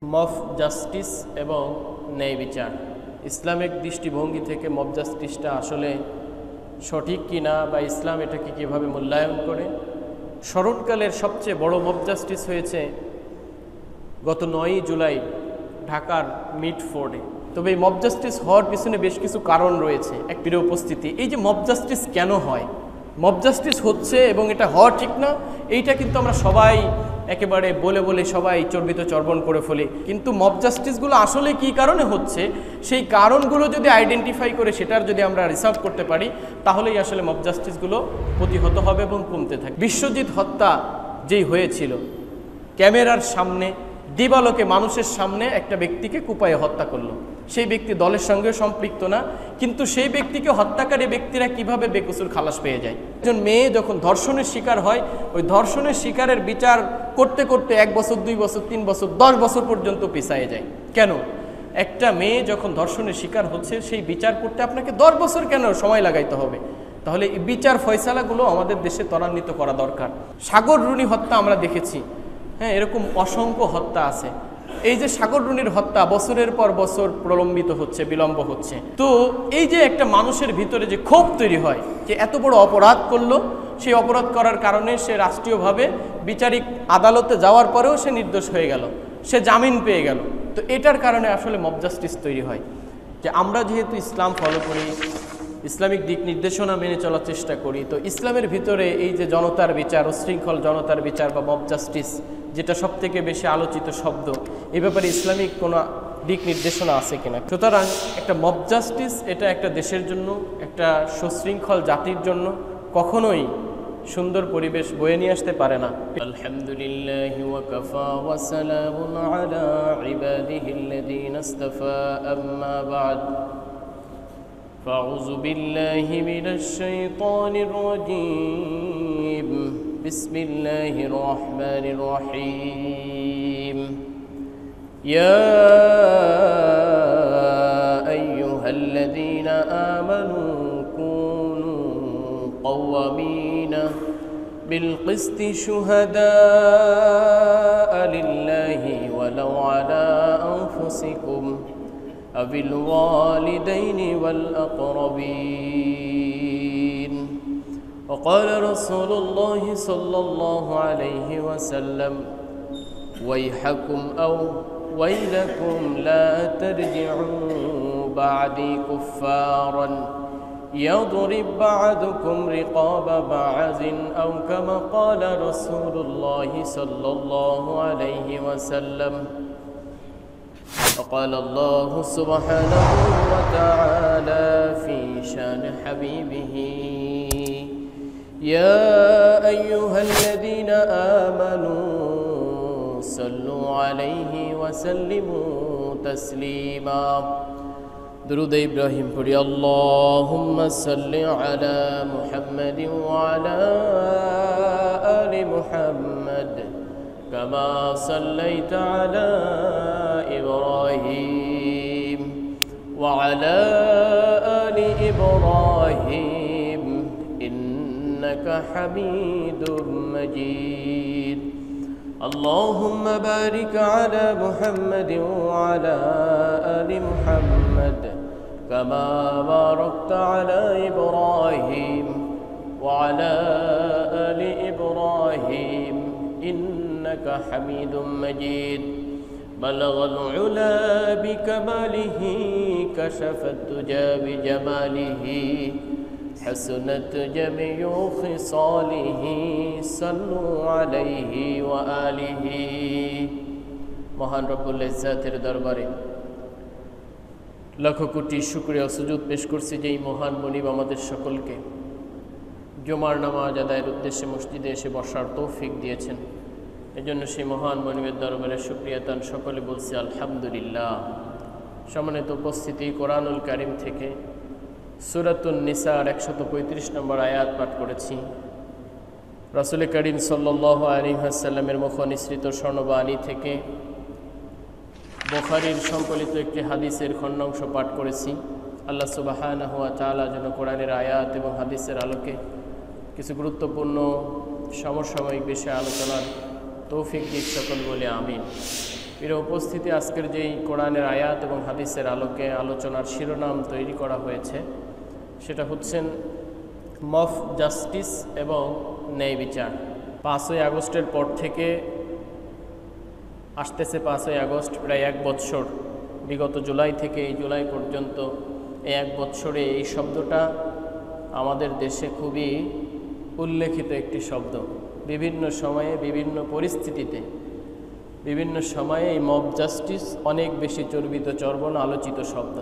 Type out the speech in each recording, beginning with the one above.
Mob justice এবং ন্যায় বিচার ইসলামিক দৃষ্টিভঙ্গি থেকে মব জাস্টিসটা আসলে সঠিক কিনা বা ইসলাম এটাকে কীভাবে মূল্যায়ন করে। স্মরণকালের সবচেয়ে বড় মব জাস্টিস হয়েছে গত 9ই জুলাই ঢাকার মিডফোর্ডে। তবে এই মব জাস্টিস হওয়ার পিছনে বেশ কিছু কারণ রয়েছে। এক প্রিয় উপস্থিতি, এই যে মব জাস্টিস কেন হয়, মব জাস্টিস হচ্ছে এবং এটা হওয়া ঠিক না, এইটা কিন্তু আমরা সবাই একেবারে বলে বলে সবাই চর্বিত চর্বণ করে ফেলি। কিন্তু মব জাস্টিসগুলো আসলে কী কারণে হচ্ছে, সেই কারণগুলো যদি আইডেন্টিফাই করে সেটার যদি আমরা রিসার্চ করতে পারি, তাহলেই আসলে মব জাস্টিসগুলো প্রতিহত হবে এবং কমতে থাকে। বিশ্বজিৎ হত্যা যেই হয়েছিল, ক্যামেরার সামনে দিবালোকে মানুষের সামনে একটা ব্যক্তিকে কুপায়ে হত্যা করলো। সেই ব্যক্তি দলের সঙ্গেও সম্পৃক্ত না, কিন্তু সেই ব্যক্তিকে হত্যাকারী ব্যক্তিরা কিভাবে বেকসুর খালাস পেয়ে যায়। একজন মেয়ে যখন ধর্ষণের শিকার হয়, ওই ধর্ষণের শিকারের বিচার করতে করতে 1 বছর 2 বছর 3 বছর 10 বছর পর্যন্ত পিছায়ে যায়। কেন? একটা মেয়ে যখন ধর্ষণের শিকার হচ্ছে, সেই বিচার করতে আপনাকে 10 বছর কেন সময় লাগাইতে হবে? তাহলে এই বিচার ফয়সালাগুলো আমাদের দেশে ত্বরান্বিত করা দরকার। সাগর রুনি হত্যা আমরা দেখেছি, হ্যাঁ, এরকম অসংখ্য হত্যা আছে। এই যে সাগর রুনির হত্যা বছরের পর বছর প্রলম্বিত হচ্ছে, বিলম্ব হচ্ছে। তো এই যে একটা মানুষের ভিতরে যে ক্ষোভ তৈরি হয় যে এত বড় অপরাধ করলো, সেই অপরাধ করার কারণে সে রাষ্ট্রীয়ভাবে বিচারিক আদালতে যাওয়ার পরেও সে নির্দোষ হয়ে গেল, সে জামিন পেয়ে গেল। তো এটার কারণে আসলে মব জাস্টিস তৈরি হয়। যে আমরা যেহেতু ইসলাম ফলো করি, ইসলামিক দিক নির্দেশনা মেনে চলার চেষ্টা করি, তো ইসলামের ভিতরে এই যে জনতার বিচার, উশৃঙ্খল জনতার বিচার বা মব জাস্টিস, যেটা সবথেকে বেশি আলোচিত শব্দ, এই ব্যাপারে ইসলামিক কোনো দিক নির্দেশনা আছে কিনা। সুতরাং একটা মব জাস্টিস এটা একটা দেশের জন্য, একটা সুশৃঙ্খল জাতির জন্য কখনোই সুন্দর পরিবেশ বয়ে নিয়ে আসতে পারে না। আলহামদুলিল্লাহি ওয়া কাফা ওয়া সালামুন আলা ইবাদিহিল্লাযীনা ইসতাফা, আম্মা বা'দ। ফাউযু বিল্লাহি মিনাশ শাইতানির রাজীম। বিসমিল্লাহির রহমানির রহিম। ইয়া আইয়ুহাল্লাযীনা আমানু কুনু কাওয়ামিনা বিল কিসতি শুহাদাআ লিল্লাহি ওয়ালাউ আলা আনফুসিকুম আবিল ওয়ালিদাইনি ওয়াল আকরাবিন। وقال رسول الله صلى الله عليه وسلم ويحكم أو ويلكم لا ترجعوا بعدي كفارا يضرب بعضكم رقاب بعض أو كما قال رسول الله صلى الله عليه وسلم. وقال الله سبحانه وتعالى في شان حبيبه يا أيها الذين آمنوا صلوا عليه وسلموا تسليما. درود إبراهيم পড়ি اللهم صل على محمد وعلى آل محمد كما صليت على إبراهيم وعلى آل إبراهيم إنك حميد مجيد. اللهم بارك على محمد وعلى آل محمد كما باركت على إبراهيم وعلى آل إبراهيم إنك حميد مجيد. بلغ العلا بكماله كشف الدجى بجماله حسنت جميع خصاله صلوا عليه وآله. মহান রব্বুল ইজ্জাতের দরবারে লাখ কোটি শুকরিয়া ও সুজুদ পেশ করছি যে এই মহান মনিব আমাদের সকলকে জুমার নামাজ আদায়ের উদ্দেশ্যে মসজিদে এসে বসার তৌফিক দিয়েছেন। এজন্য সেই মহান মনিবের দরবারে শুকরিয়া তান সকলে বলছি আলহামদুলিল্লাহ। সম্মানিত উপস্থিতি, কোরআনুল কারীম থেকে সূরাতুন নিসার 135 নম্বর আয়াত পাঠ করেছি। রাসূল করিম সাল্লাল্লাহু আলাইহি ওয়াসাল্লামের মুখ নিঃসৃত স্বর্ণবাণী থেকে বুখারীর সংকলিত একটি হাদিসের খণ্ডাংশ পাঠ করেছি। আল্লাহ সুবহানাহু ওয়া তাআলা যেন কোরআনের আয়াত এবং হাদিসের আলোকে কিছু গুরুত্বপূর্ণ সমসাময়িক বিষয়ে আলোচনার তৌফিক দিক সকল বলে আমিন। প্রিয় উপস্থিতি, আজকের যেই কোরআনের আয়াত এবং হাদিসের আলোকে আলোচনার শিরোনাম তৈরি করা হয়েছে সেটা হচ্ছেন মব জাস্টিস এবং ন্যায় বিচার। 5ই আগস্টের পর থেকে আসতেছে 5ই আগস্ট, প্রায় 1 বৎসর, বিগত জুলাই থেকে এই জুলাই পর্যন্ত এই 1 বৎসরে এই শব্দটা আমাদের দেশে খুবই উল্লেখিত একটি শব্দ। বিভিন্ন সময়ে বিভিন্ন পরিস্থিতিতে বিভিন্ন সময়ে এই মব জাস্টিস অনেক বেশি চর্বিত চর্বণ আলোচিত শব্দ।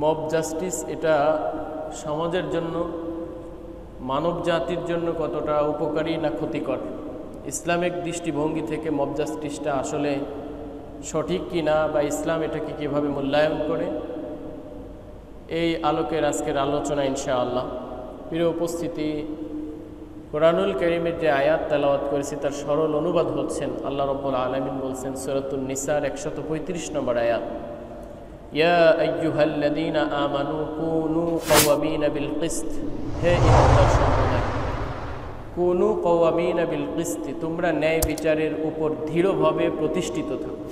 মব জাস্টিস এটা সমাজের জন্য, মানব জাতির জন্য কতটা উপকারী না ক্ষতিকর, ইসলামিক দৃষ্টিভঙ্গি থেকে মব জাস্টিসটা আসলে সঠিক কি না বা ইসলাম এটাকে কীভাবে মূল্যায়ন করে, এই আলোকের আজকের আলোচনা ইনশাআল্লাহ। প্রিয় উপস্থিতি, কোরআনুল কারীমের যে আয়াত তেলাওয়াত করেছি তার সরল অনুবাদ হচ্ছেন আল্লাহ রাব্বুল আলামিন বলছেন সূরাতুন নিসার 135 নম্বর আয়াত, ইয়া আইয়ুহাল্লাযীনা আমানু কুনু কাওয়ামিনা বিল কিসত, হে ঈমানদার সম্প্রদায়, কুনু কাওয়ামিনা বিল কিসত, তোমরা ন্যায় বিচারের উপর দৃঢ়ভাবে প্রতিষ্ঠিত থাকো।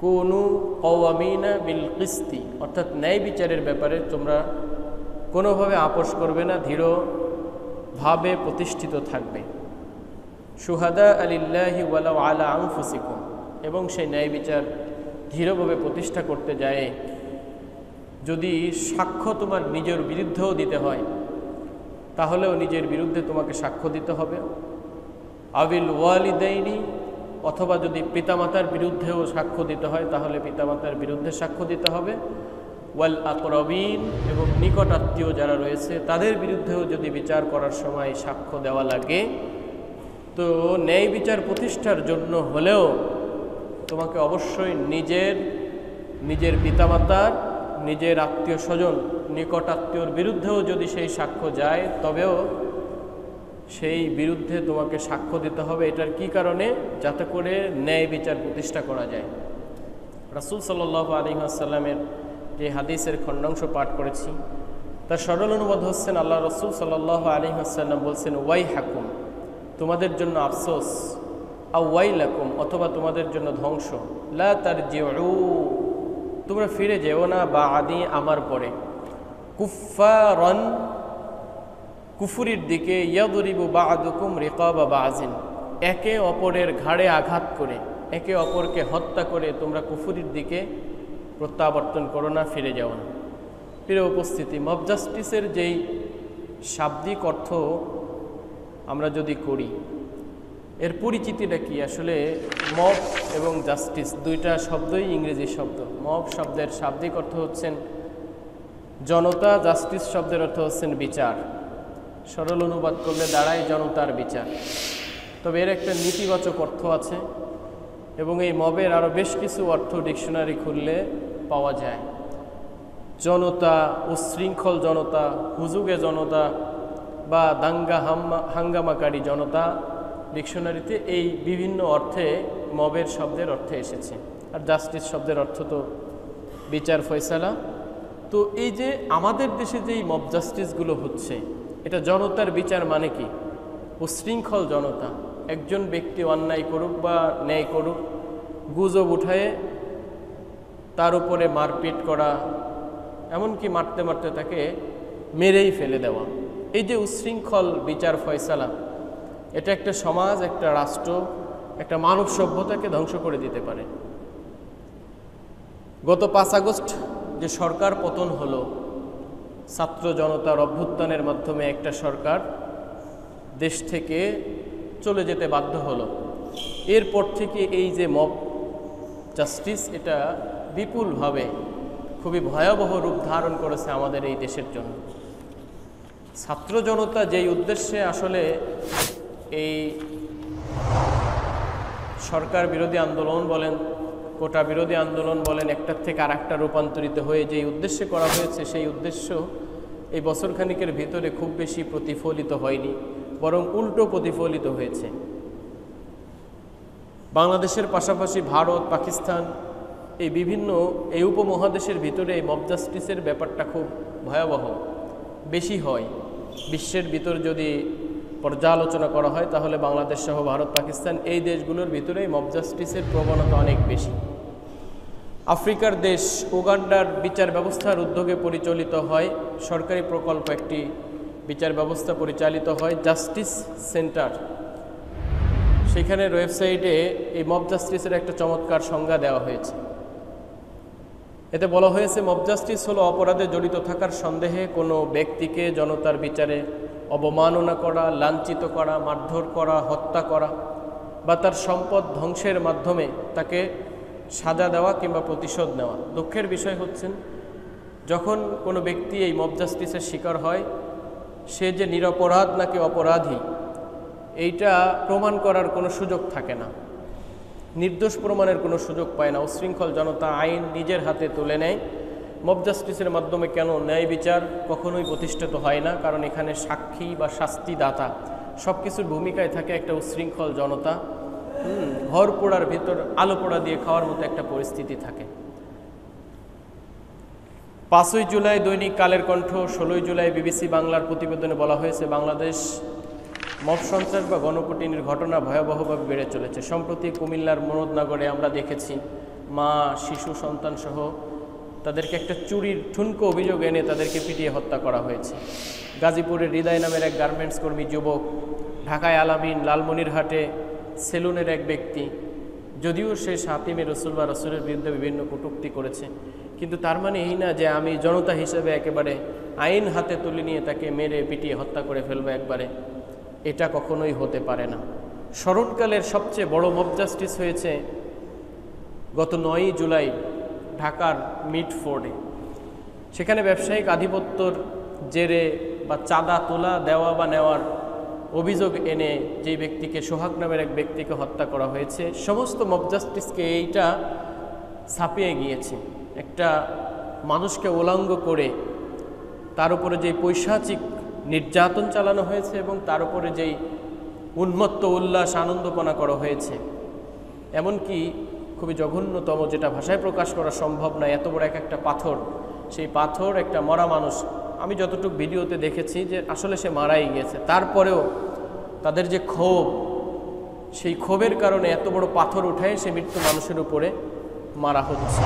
কুনু কাওয়ামিনা বিল কিসত, অর্থাৎ ন্যায় বিচারের ব্যাপারে তোমরা কোনোভাবে আপোষ করবে না, দৃঢ়ভাবে প্রতিষ্ঠিত থাকবে। শুহাদা আলিল্লাহি ওয়ালাউ আলা আনফুসিকুম, এবং সেই ন্যায় বিচার দৃঢ়ভাবে প্রতিষ্ঠা করতে যায় যদি সাক্ষ্য তোমার নিজের বিরুদ্ধেও দিতে হয় তাহলেও নিজের বিরুদ্ধে তোমাকে সাক্ষ্য দিতে হবে। আবিল ওয়ালিদাইনি, অথবা যদি পিতামাতার বিরুদ্ধেও সাক্ষ্য দিতে হয় তাহলে পিতামাতার বিরুদ্ধে সাক্ষ্য দিতে হবে। ওয়াল আকরাবিন, এবং নিকট আত্মীয় যারা রয়েছে তাদের বিরুদ্ধেও যদি বিচার করার সময় সাক্ষ্য দেওয়া লাগে, তো ন্যায় বিচার প্রতিষ্ঠার জন্য হলেও তোমাকে অবশ্যই নিজের পিতামাতার, নিজের আত্মীয় স্বজন, নিকট আত্মীয়র বিরুদ্ধেও যদি সেই সাক্ষ্য যায় তবেও সেই বিরুদ্ধে তোমাকে সাক্ষ্য দিতে হবে। এটার কি কারণে? যাতে করে ন্যায় বিচার প্রতিষ্ঠা করা যায়। রাসূল সাল্লাল্লাহু আলাইহি ওয়াসাল্লামের যে হাদিসের খণ্ডাংশ পাঠ করেছি তার সরল অনুবাদ হচ্ছেন, আল্লাহ রাসূল সাল্লাল্লাহু আলাইহি ওয়াসাল্লাম বলছেন, ওয়াই হাকুম, তোমাদের জন্য আফসোস, আও ওয়াইলাকুম, অথবা তোমাদের জন্য ধ্বংস, লা তারজিউ, তোমরা ফিরে যেও না, বা আদি, আমার পরে, কুফফারান, কুফুরির দিকে, ইয়াদরিবু বা'দুকুম রিকাবা বা'জিন, একে অপরের ঘাড়ে আঘাত করে, একে অপরকে হত্যা করে তোমরা কুফুরির দিকে প্রত্যাবর্তন করো না, ফিরে যাও না। প্রিয় উপস্থিতি, মব জাস্টিসের যেই শাব্দিক অর্থ আমরা যদি করি, এর পরিচিতিটা কি? আসলে মব এবং জাস্টিস দুইটা শব্দই ইংরেজি শব্দ। মব শব্দের শাব্দিক অর্থ হচ্ছেন জনতা, জাস্টিস শব্দের অর্থ হচ্ছেন বিচার। সরল অনুবাদ করলে দাঁড়ায় জনতার বিচার। তবে এর একটা নীতিবাচক অর্থ আছে এবং এই মবের আরও বেশ কিছু অর্থ ডিকশনারি খুললে পাওয়া যায়। জনতা, উচ্ছৃঙ্খল জনতা, হুজুগে জনতা বা দাঙ্গা হাঙ্গামাকারী জনতা, ডিকশনারিতে এই বিভিন্ন অর্থে মবের শব্দের অর্থে এসেছে। আর জাস্টিস শব্দের অর্থ তো বিচার, ফয়সালা। তো এই যে আমাদের দেশে যেই মব জাস্টিসগুলো হচ্ছে, এটা জনতার বিচার মানে কি? উচ্ছৃঙ্খল জনতা, একজন ব্যক্তি অন্যায় করুক বা ন্যায় করুক, গুজব উঠায়ে তার উপরে মারপিট করা, এমনকি মারতে মারতে তাকে মেরেই ফেলে দেওয়া, এই যে উচ্ছৃঙ্খল বিচার ফয়সালা, এটা একটা সমাজ, একটা রাষ্ট্র, একটা মানব সভ্যতাকে ধ্বংস করে দিতে পারে। গত 5 আগস্ট যে সরকার পতন হলো, ছাত্র জনতার অভ্যুত্থানের মাধ্যমে একটা সরকার দেশ থেকে চলে যেতে বাধ্য হলো। এরপর থেকে এই যে মব জাস্টিস, এটা বিপুলভাবে খুবই ভয়াবহ রূপ ধারণ করেছে আমাদের এই দেশের জন্য। ছাত্র জনতা যেই উদ্দেশ্যে আসলে এই সরকার বিরোধী আন্দোলন বলেন, কোটা বিরোধী আন্দোলন বলেন, একটার থেকে আরেকটা রূপান্তরিত হয়ে যেই উদ্দেশ্যে করা হয়েছে, সেই উদ্দেশ্য এই বছরখানিকের ভিতরে খুব বেশি প্রতিফলিত হয়নি, বরং উল্টো প্রতিফলিত হয়েছে। বাংলাদেশের পাশাপাশি ভারত, পাকিস্তান, এই বিভিন্ন এই উপমহাদেশের ভিতরে এই মব জাস্টিসের ব্যাপারটা খুব ভয়াবহ, বেশি হয়। বিশ্বের ভিতর যদি পর্যালোচনা করা হয় তাহলে বাংলাদেশ সহ ভারত, পাকিস্তান এই দেশগুলোর ভিতরেই মব জাস্টিসের প্রবণতা অনেক বেশি। আফ্রিকার দেশ উগান্ডার বিচার ব্যবস্থার উদ্যোগে পরিচালিত হয় সরকারি প্রকল্প, একটি বিচার ব্যবস্থা পরিচালিত হয় জাস্টিস সেন্টার। সেখানের ওয়েবসাইটে এই মব জাস্টিসের একটা চমৎকার সংজ্ঞা দেওয়া হয়েছে। এতে বলা হয়েছে, মব জাস্টিস হলো অপরাধে জড়িত থাকার সন্দেহে কোনো ব্যক্তিকে জনতার বিচারে অবমাননা করা, লাঞ্ছিত করা, মারধর করা, হত্যা করা বা তার সম্পদ ধ্বংসের মাধ্যমে তাকে সাজা দেওয়া কিংবা প্রতিশোধ নেওয়া। দুঃখের বিষয় হচ্ছেন, যখন কোনো ব্যক্তি এই মব জাস্টিসের শিকার হয়, সে যে নিরপরাধ নাকি অপরাধী এইটা প্রমাণ করার কোনো সুযোগ থাকে না, নির্দোষ প্রমাণের কোনো সুযোগ পায় না। উশৃঙ্খল জনতা আইন নিজের হাতে তুলে নেয়। মব জাস্টিসের মাধ্যমে কেন ন্যায় বিচার কখনোই প্রতিষ্ঠিত হয় না? কারণ এখানে সাক্ষী বা শাস্তিদাতা সব কিছুর ভূমিকায় থাকে একটা উশৃঙ্খল জনতা। ঘর পোড়ার ভিতর আলো পোড়া দিয়ে খাওয়ার মতো একটা পরিস্থিতি থাকে। 5ই জুলাই দৈনিক কালের কণ্ঠ, 16ই জুলাই বিবিসি বাংলার প্রতিবেদনে বলা হয়েছে, বাংলাদেশ মব সন্ত্রাস বা গণপিটুনির ঘটনা ভয়াবহভাবে বেড়ে চলেছে। সম্প্রতি কুমিল্লার মুরাদনগরে আমরা দেখেছি মা, শিশু, সন্তান সহ তাদেরকে একটা চুরির ঠুনকো অভিযোগ এনে তাদেরকে পিটিয়ে হত্যা করা হয়েছে। গাজীপুরের হৃদয় নামের এক গার্মেন্টস কর্মী যুবক, ঢাকায় আলামিন, লালমনিরহাটে সেলুনের এক ব্যক্তি, যদিও সে সাতিমে রসুল বা রসুলের বিরুদ্ধে বিভিন্ন কটূক্তি করেছে, কিন্তু তার মানে এই না যে আমি জনতা হিসেবে একেবারে আইন হাতে তুলে নিয়ে তাকে মেরে পিটিয়ে হত্যা করে ফেলবো একবারে। এটা কখনোই হতে পারে না। স্মরণকালের সবচেয়ে বড় মব জাস্টিস হয়েছে গত 9ই জুলাই ঢাকার মিডফোর্ডে। সেখানে ব্যবসায়িক আধিপত্যর জেরে বা চাঁদা তোলা, দেওয়া বা নেওয়ার অভিযোগ এনে যেই ব্যক্তিকে, সোহাগ নামের এক ব্যক্তিকে হত্যা করা হয়েছে। সমস্ত মব জাস্টিসকে এইটা ছাপিয়ে গিয়েছে। একটা মানুষকে উলঙ্গ করে তার উপরে যেই পৈশাচিক নির্যাতন চালানো হয়েছে এবং তার উপরে যেই উন্মত্ত উল্লাস, আনন্দপনা করা হয়েছে, এমনকি খুবই জঘন্যতম, যেটা ভাষায় প্রকাশ করা সম্ভব না, এত বড় একটা পাথর, সেই পাথর একটা মরা মানুষ, আমি যতটুকু ভিডিওতে দেখেছি যে আসলে সে মারাই গিয়েছে, তারপরেও তাদের যে ক্ষোভ, সেই ক্ষোভের কারণে এত বড় পাথর উঠায় সে মৃত্যু মানুষের উপরে মারা হচ্ছে।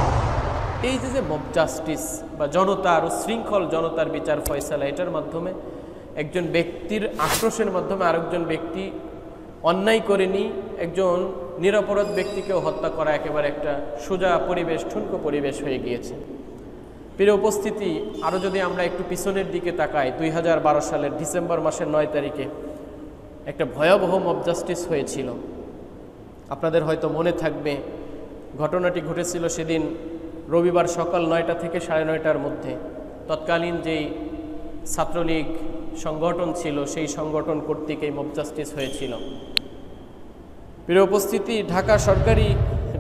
এই যে মব জাস্টিস বা জনতার, উশৃঙ্খল জনতার বিচার ফয়সালা, এটার মাধ্যমে একজন ব্যক্তির আক্রোশের মাধ্যমে আরেকজন ব্যক্তি অন্যায় করেনি, একজন নিরপরাধ ব্যক্তিকেও হত্যা করা একেবারে একটা সোজা পরিবেশ, ঠুনকো পরিবেশ হয়ে গিয়েছে। প্রিয় উপস্থিতি, আরও যদি আমরা একটু পিছনের দিকে তাকাই, 2012 সালের ডিসেম্বর মাসের 9 তারিখে একটা ভয়াবহ মব জাস্টিস হয়েছিল। আপনাদের হয়তো মনে থাকবে, ঘটনাটি ঘটেছিল সেদিন রবিবার সকাল 9টা থেকে 9:30টার মধ্যে। তৎকালীন যেই ছাত্রলীগ সংগঠন ছিল, সেই সংগঠন কর্তৃক এই মব জাস্টিস হয়েছিল। প্রিয় উপস্থিতি,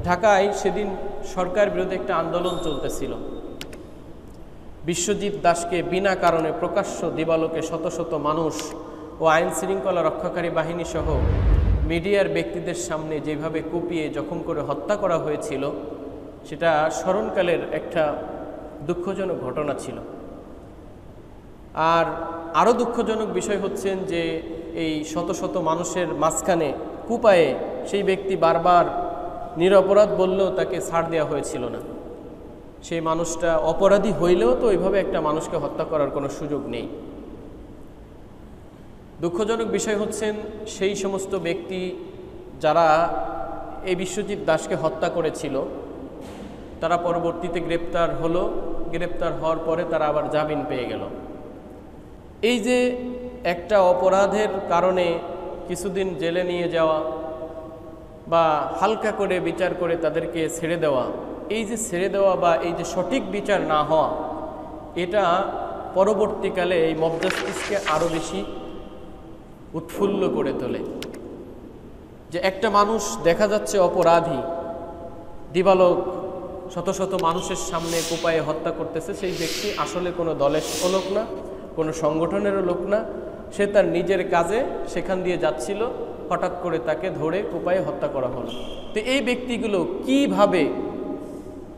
ঢাকায় সেদিন সরকার বিরোধী একটা আন্দোলন চলতেছিল। বিশ্বজিৎ দাসকে বিনা কারণে প্রকাশ্য দিবালোকে শত শত মানুষ ও আইন শৃঙ্খলা রক্ষাকারী বাহিনী সহ মিডিয়ার ব্যক্তিদের সামনে যেভাবে কুপিয়ে জখম করে হত্যা করা হয়েছিল, সেটা স্মরণকালের একটা দুঃখজনক ঘটনা ছিল। আর আরও দুঃখজনক বিষয় হচ্ছেন যে এই শত শত মানুষের মাঝখানে কুপায়ে সেই ব্যক্তি বারবার নিরপরাধ বললেও তাকে ছাড় দেওয়া হয়েছিল না। সেই মানুষটা অপরাধী হইলেও তো ওইভাবে একটা মানুষকে হত্যা করার কোনো সুযোগ নেই। দুঃখজনক বিষয় হচ্ছেন সেই সমস্ত ব্যক্তি যারা এই বিশ্বজিৎ দাসকে হত্যা করেছিল, তারা পরবর্তীতে গ্রেপ্তার হলো। গ্রেপ্তার হওয়ার পরে তারা আবার জামিন পেয়ে গেল। এই যে একটা অপরাধের কারণে কিছুদিন জেলে নিয়ে যাওয়া বা হালকা করে বিচার করে তাদেরকে ছেড়ে দেওয়া, এই যে ছেড়ে দেওয়া বা এই যে সঠিক বিচার না হওয়া, এটা পরবর্তীকালে এই মব জাস্টিসকে আরও বেশি উৎফুল্ল করে তোলে। যে একটা মানুষ দেখা যাচ্ছে অপরাধী, দিবালোক শত শত মানুষের সামনে কোপায়ে হত্যা করতেছে, সেই ব্যক্তি আসলে কোনো দলের লোক না, কোনো সংগঠনেরও লোক না, সে তার নিজের কাজে সেখান দিয়ে যাচ্ছিল, হঠাৎ করে তাকে ধরে কোপায়ে হত্যা করা হলো। তো এই ব্যক্তিগুলো কিভাবে,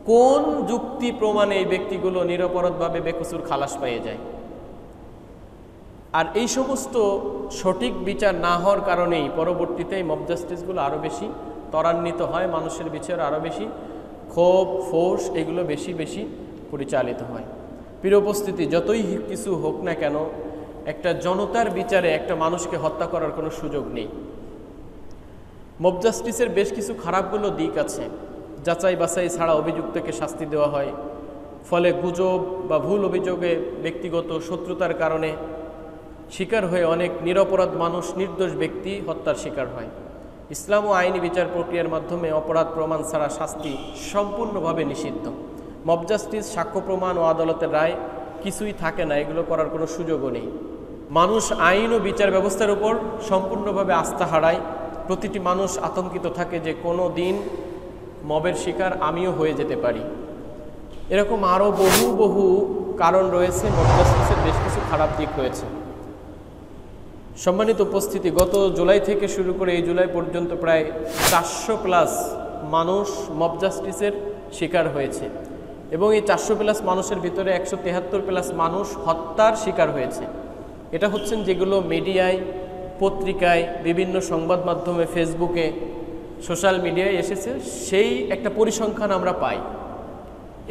কোন যুক্তি প্রমাণে এই ব্যক্তিগুলো নিরপরাধভাবে বেকসুর খালাস পেয়ে যায়? আর এই সমস্ত সঠিক বিচার না হওয়ার কারণেই পরবর্তীতে এই মব জাস্টিসগুলো আরও বেশি ত্বরান্বিত হয়, মানুষের বিচার আরও বেশি ক্ষোভ ফোর্স এগুলো বেশি বেশি পরিচালিত হয়। প্রিয় উপস্থিতি, যতই কিছু হোক না কেন একটা জনতার বিচারে একটা মানুষকে হত্যা করার কোনো সুযোগ নেই। মব জাস্টিসের বেশ কিছু খারাপগুলো দিক আছে। যাচাই বাছাই ছাড়া অভিযুক্তকে শাস্তি দেওয়া হয়, ফলে গুজব বা ভুল অভিযোগে ব্যক্তিগত শত্রুতার কারণে শিকার হয়ে অনেক নিরপরাধ মানুষ, নির্দোষ ব্যক্তি হত্যার শিকার হয়। ইসলাম ও আইনি বিচার প্রক্রিয়ার মাধ্যমে অপরাধ প্রমাণ ছাড়া শাস্তি সম্পূর্ণভাবে নিষিদ্ধ। মব জাস্টিস সাক্ষ্য প্রমাণ ও আদালতের রায় কিছুই থাকে না, এগুলো করার কোনো সুযোগও নেই। মানুষ আইন ও বিচার ব্যবস্থার উপর সম্পূর্ণভাবে আস্থা হারায়। প্রতিটি মানুষ আতঙ্কিত থাকে যে কোনো দিন মবের শিকার আমিও হয়ে যেতে পারি। এরকম আরও বহু কারণ রয়েছে। মব জাস্টিসের বেশ কিছু খারাপ দিক রয়েছে। সম্মানিত উপস্থিতি, গত জুলাই থেকে শুরু করে এই জুলাই পর্যন্ত প্রায় 400+ মানুষ মব জাস্টিসের শিকার হয়েছে এবং এই 400+ মানুষের ভিতরে 173+ মানুষ হত্যার শিকার হয়েছে। এটা হচ্ছেন যেগুলো মিডিয়ায়, পত্রিকায়, বিভিন্ন সংবাদ মাধ্যমে, ফেসবুকে, সোশ্যাল মিডিয়ায় এসেছে, সেই একটা পরিসংখ্যান আমরা পাই।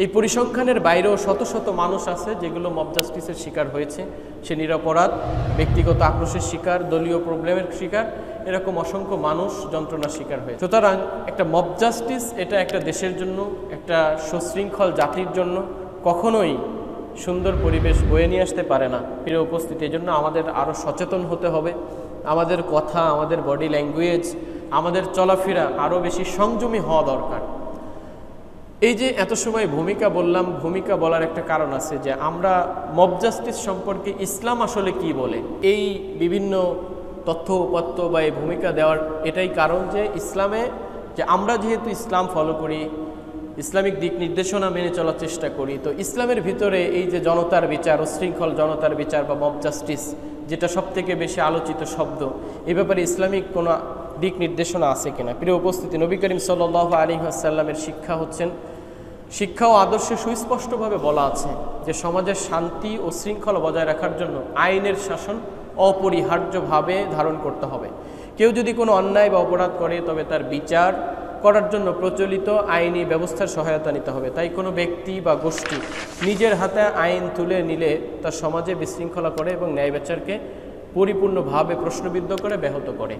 এই পরিসংখ্যানের বাইরেও শত শত মানুষ আছে যেগুলো মব জাস্টিসের শিকার হয়েছে। সে নিরপরাধ, ব্যক্তিগত আক্রোশের শিকার, দলীয় প্রবলেমের শিকার, এরকম অসংখ্য মানুষ যন্ত্রণার শিকার হয়েছে। সুতরাং একটা মব জাস্টিস এটা একটা দেশের জন্য, একটা সুশৃঙ্খল জাতির জন্য কখনোই সুন্দর পরিবেশ বয়ে নিয়ে আসতে পারে না। প্রিয় উপস্থিতি, এই জন্য আমাদের আরও সচেতন হতে হবে। আমাদের কথা, আমাদের বডি ল্যাঙ্গুয়েজ, আমাদের চলাফেরা আরও বেশি সংযমী হওয়া দরকার। এই যে এত সময় ভূমিকা বললাম, ভূমিকা বলার একটা কারণ আছে যে আমরা মব জাস্টিস সম্পর্কে ইসলাম আসলে কি বলে, এই বিভিন্ন তথ্য উপাত্ত বা এই ভূমিকা দেওয়ার এটাই কারণ যে ইসলামে, যে আমরা যেহেতু ইসলাম ফলো করি, ইসলামিক দিক নির্দেশনা মেনে চলার চেষ্টা করি, তো ইসলামের ভিতরে এই যে জনতার বিচার, উশৃঙ্খল জনতার বিচার বা মব জাস্টিস, যেটা সবথেকে বেশি আলোচিত শব্দ, এই ব্যাপারে ইসলামিক কোনো দিক নির্দেশনা আছে কিনা। প্রিয় উপস্থিতি, নবী করিম সাল্লাল্লাহু আলাইহি ওয়াসাল্লামের শিক্ষা ও আদর্শে সুস্পষ্টভাবে বলা আছে যে সমাজের শান্তি ও শৃঙ্খলা বজায় রাখার জন্য আইনের শাসন অপরিহার্যভাবে ধারণ করতে হবে। কেউ যদি কোনো অন্যায় বা অপরাধ করে তবে তার বিচার করার জন্য প্রচলিত আইনি ব্যবস্থার সহায়তা নিতে হবে। তাই কোনো ব্যক্তি বা গোষ্ঠী নিজের হাতে আইন তুলে নিলে তা সমাজে বিশৃঙ্খলা করে এবং ন্যায় বিচারকে পরিপূর্ণভাবে প্রশ্নবিদ্ধ করে, ব্যাহত করে।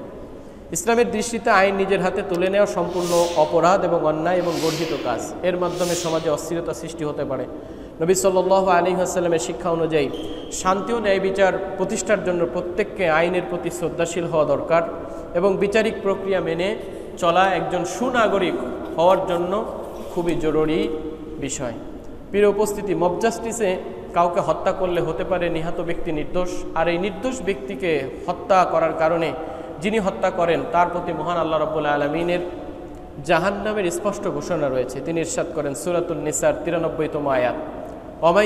ইসলামের দৃষ্টিতে আইন নিজের হাতে তুলে নেওয়া সম্পূর্ণ অপরাধ এবং অন্যায় এবং গর্হিত কাজ। এর মাধ্যমে সমাজে অস্থিরতা সৃষ্টি হতে পারে। নবী সাল্লাল্লাহু আলাইহি ওয়াসাল্লামের শিক্ষা অনুযায়ী শান্তি ও ন্যায় বিচার প্রতিষ্ঠার জন্য প্রত্যেককে আইনের প্রতি শ্রদ্ধাশীল হওয়া দরকার এবং বিচারিক প্রক্রিয়া মেনে চলা একজন সুনাগরিক হওয়ার জন্য খুবই জরুরি বিষয়। প্রিয় উপস্থিতি, মব জাস্টিসে কাউকে হত্যা করলে হতে পারে নিহত ব্যক্তি নির্দোষ, আর এই নির্দোষ ব্যক্তিকে হত্যা করার কারণে যিনি হত্যা করেন তার প্রতি মহান আল্লাহ রাব্বুল আলামিনের জাহান্নামের স্পষ্ট ঘোষণা রয়েছে। তিনি ইরশাদ করেন সূরাতুন নিসার 93তম আয়াত, ওয়া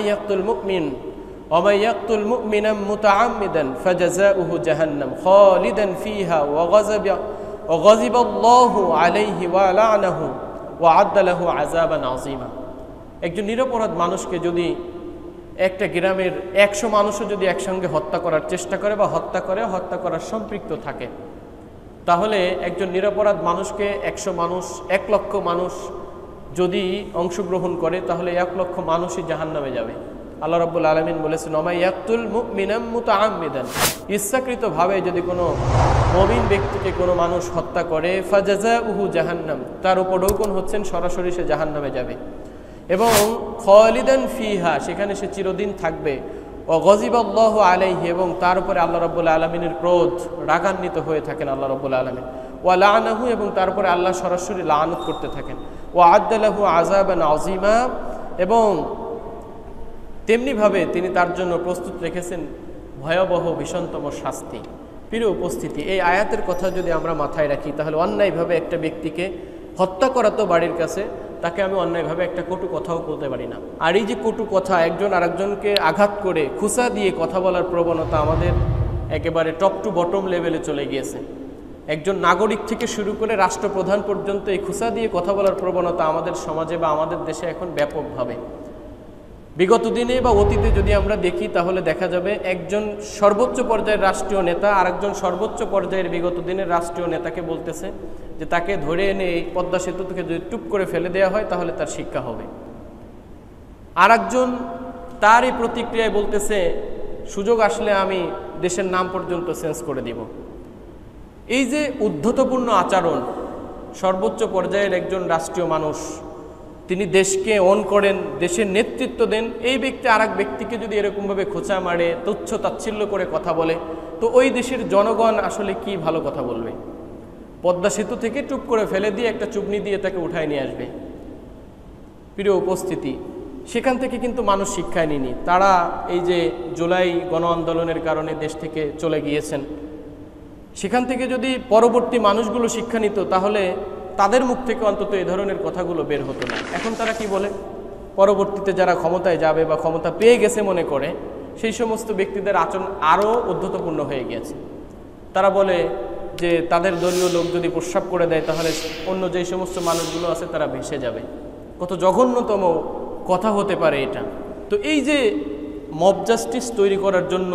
ইয়াকতুল মুমিনান মুতাআম্মিদান ফাজাযাউহু জাহান্নাম খালিদান ফিহা ওয়া গাযিবাল্লাহু আলাইহি ওয়া লা'নাহু ওয়া আ'আদ্দা লাহু আযাবান আযীমা। একজন নিরপরাধ মানুষকে যদি একটা গ্রামের 100 মানুষও যদি একসঙ্গে হত্যা করার চেষ্টা করে বা হত্যা করার সম্পৃক্ত থাকে, তাহলে একজন নিরপরাধ মানুষকে 100 মানুষ, 1 লক্ষ মানুষ যদি অংশগ্রহণ করে তাহলে 1 লক্ষ মানুষই জাহান্নামে যাবে। আল্লাহ রাব্বুল আলামিন বলেছেন, ওয়া ইয়াকতুল মুমিনান মুতাআম্মিদান, ইচ্ছাকৃতভাবে যদি কোনো মুমিন ব্যক্তিকে কোনো মানুষ হত্যা করে, ফাজাযাউহু জাহান্নাম, তার উপঢৌকন হচ্ছেন সরাসরি সে জাহান্নামে যাবে এবং খালিদান ফিহা, সেখানে সে চিরদিন থাকবে, ও গাযিবাল্লাহু আলাইহি, এবং তার উপরে আল্লাহ রাব্বুল আলামিনের ক্রোধ, রাগান্বিত হয়ে থাকেন আল্লাহ রাব্বুল আলামিন, ওয়া লা'নাহু, এবং তারপরে আল্লাহ সরাসরি লানত করতে থাকেন, ওয়া আ'আদ্দা লাহু আযাবান আযীমা, এবং তেমনিভাবে তিনি তার জন্য প্রস্তুত রেখেছেন ভয়াবহ ভীষণতম শাস্তি। প্রিয় উপস্থিতি, এই আয়াতের কথা যদি আমরা মাথায় রাখি তাহলে অন্যায়ভাবে একটা ব্যক্তিকে হত্যা করা তো বাড়ির কাছে, তাকে আমি অন্যায়ভাবে একটা কটু কথাও বলতে পারি না। আর এই যে কটু কথা, একজন আরেকজনকে আঘাত করে খুঁচা দিয়ে কথা বলার প্রবণতা আমাদের একেবারে টপ টু বটম লেভেলে চলে গিয়েছে। একজন নাগরিক থেকে শুরু করে রাষ্ট্রপ্রধান পর্যন্ত এই খুঁচা দিয়ে কথা বলার প্রবণতা আমাদের সমাজে বা আমাদের দেশে এখন ব্যাপকভাবে। বিগত দিনে বা অতীতে যদি আমরা দেখি তাহলে দেখা যাবে একজন সর্বোচ্চ পর্যায়ের রাষ্ট্রীয় নেতা আরেকজন সর্বোচ্চ পর্যায়ের বিগত দিনের রাষ্ট্রীয় নেতাকে বলতেছে যে তাকে ধরে এনে এই পদ্মা সেতু থেকে যদি টুপ করে ফেলে দেওয়া হয় তাহলে তার শিক্ষা হবে। আরেকজন তারই প্রতিক্রিয়ায় বলতেছে সুযোগ আসলে আমি দেশের নাম পর্যন্ত চেঞ্জ করে দিব। এই যে উদ্ধতপূর্ণ আচরণ, সর্বোচ্চ পর্যায়ের একজন রাষ্ট্রীয় মানুষ, তিনি দেশকে অন করেন, দেশের নেতৃত্ব দেন, এই ব্যক্তি আরেক ব্যক্তিকে যদি এরকমভাবে খোঁচা মারে, তুচ্ছ তাচ্ছিল্য করে কথা বলে, তো ওই দেশের জনগণ আসলে কি ভালো কথা বলবে? পদ্মা সেতু থেকে টুপ করে ফেলে দিয়ে একটা চুবনি দিয়ে তাকে উঠায় নিয়ে আসবে। প্রিয় উপস্থিতি, সেখান থেকে কিন্তু মানুষ শিক্ষায় নিনি। তারা এই যে জুলাই গণ আন্দোলনের কারণে দেশ থেকে চলে গিয়েছেন, সেখান থেকে যদি পরবর্তী মানুষগুলো শিক্ষা নিত তাহলে তাদের মুখ থেকে অন্তত এই ধরনের কথাগুলো বের হতো না। এখন তারা কি বলে, পরবর্তীতে যারা ক্ষমতায় যাবে বা ক্ষমতা পেয়ে গেছে মনে করে, সেই সমস্ত ব্যক্তিদের আচরণ আরও উদ্ধতপূর্ণ হয়ে গিয়েছে। তারা বলে যে তাদের দলীয় লোক যদি প্রস্রাব করে দেয় তাহলে অন্য যেই সমস্ত মানুষগুলো আছে তারা ভেসে যাবে। কত জঘন্যতম কথা হতে পারে এটা। তো এই যে মব জাস্টিস তৈরি করার জন্য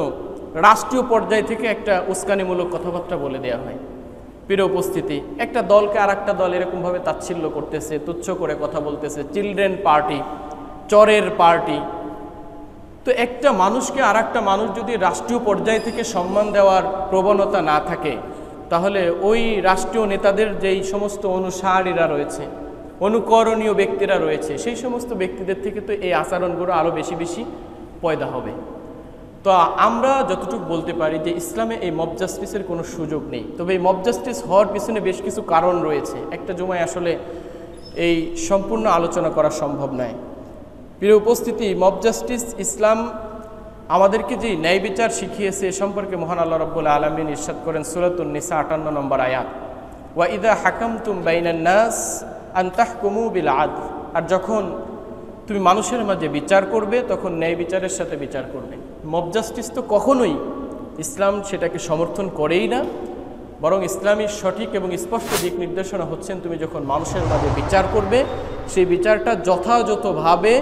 রাষ্ট্রীয় পর্যায় থেকে একটা উস্কানিমূলক কথাবার্তা বলে দেওয়া হয়। প্রিয় উপস্থিতি, একটা দলকে আর একটা দল এরকমভাবে তাচ্ছিল্য করতেছে, তুচ্ছ করে কথা বলতেছে, চিলড্রেন পার্টি, চরের পার্টি। তো একটা মানুষকে আর একটা মানুষ যদি রাষ্ট্রীয় পর্যায় থেকে সম্মান দেওয়ার প্রবণতা না থাকে, তাহলে ওই রাষ্ট্রীয় নেতাদের যেই সমস্ত অনুসারীরা রয়েছে, অনুকরণীয় ব্যক্তিরা রয়েছে, সেই সমস্ত ব্যক্তিদের থেকে তো এই আচরণগুলো আরও বেশি বেশি পয়দা হবে। তো আমরা যতটুকু বলতে পারি যে ইসলামে এই মব জাস্টিসের কোনো সুযোগ নেই। তবে এই মব জাস্টিস হওয়ার পিছনে বেশ কিছু কারণ রয়েছে, একটা জুমায় আসলে এই সম্পূর্ণ আলোচনা করা সম্ভব নয়। প্রিয় উপস্থিতি, মব জাস্টিস ইসলাম আমাদেরকে যে ন্যায় বিচার শিখিয়েছে এ সম্পর্কে মহান আল্লাহ রাব্বুল আলামিন ইরশাদ করেন সূরাতুন নিসা ৫৮ নম্বর আয়াত, ওয়া ইযা হাকামতুম বাইনান নাস আন তাহকুমু বিল আদল। আর যখন তুমি মানুষের মাঝে বিচার করবে তখন ন্যায় বিচারের সাথে বিচার করবে। মব জাস্টিস তো কখনোই ইসলাম সেটাকে সমর্থন করেই না, বরং ইসলামী সঠিক এবং স্পষ্ট দিক নির্দেশনা হচ্ছেন তুমি যখন মানুষের মাঝে বিচার করবে সেই বিচারটা যথাযথভাবে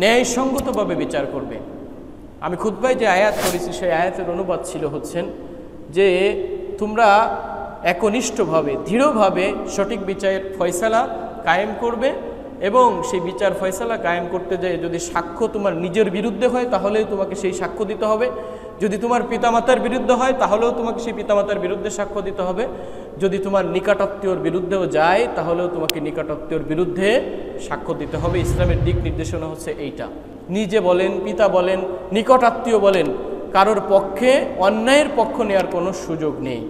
ন্যায়সঙ্গতভাবে বিচার করবে। আমি খুতবায় যে আয়াত করেছি সেই আয়াতের অনুবাদ ছিল হচ্ছেন যে তোমরা একনিষ্ঠভাবে দৃঢ়ভাবে সঠিক বিচারের ফয়সালা কায়েম করবে এবং সেই বিচার ফয়সালা কায়েম করতে যায় যদি সাক্ষ্য তোমার নিজের বিরুদ্ধে হয় তাহলেও তোমাকে সেই সাক্ষ্য দিতে হবে, যদি তোমার পিতামাতার বিরুদ্ধে হয় তাহলেও তোমাকে সেই পিতামাতার বিরুদ্ধে সাক্ষ্য দিতে হবে, যদি তোমার নিকটাত্মীয়র বিরুদ্ধেও যায় তাহলেও তোমাকে নিকটাত্মীয়র বিরুদ্ধে সাক্ষ্য দিতে হবে। ইসলামের দিক নির্দেশনা হচ্ছে এইটা। নিজে বলেন, পিতা বলেন, নিকটাত্মীয় বলেন, কারোর পক্ষে অন্যায়ের পক্ষ নেওয়ার কোনো সুযোগ নেই।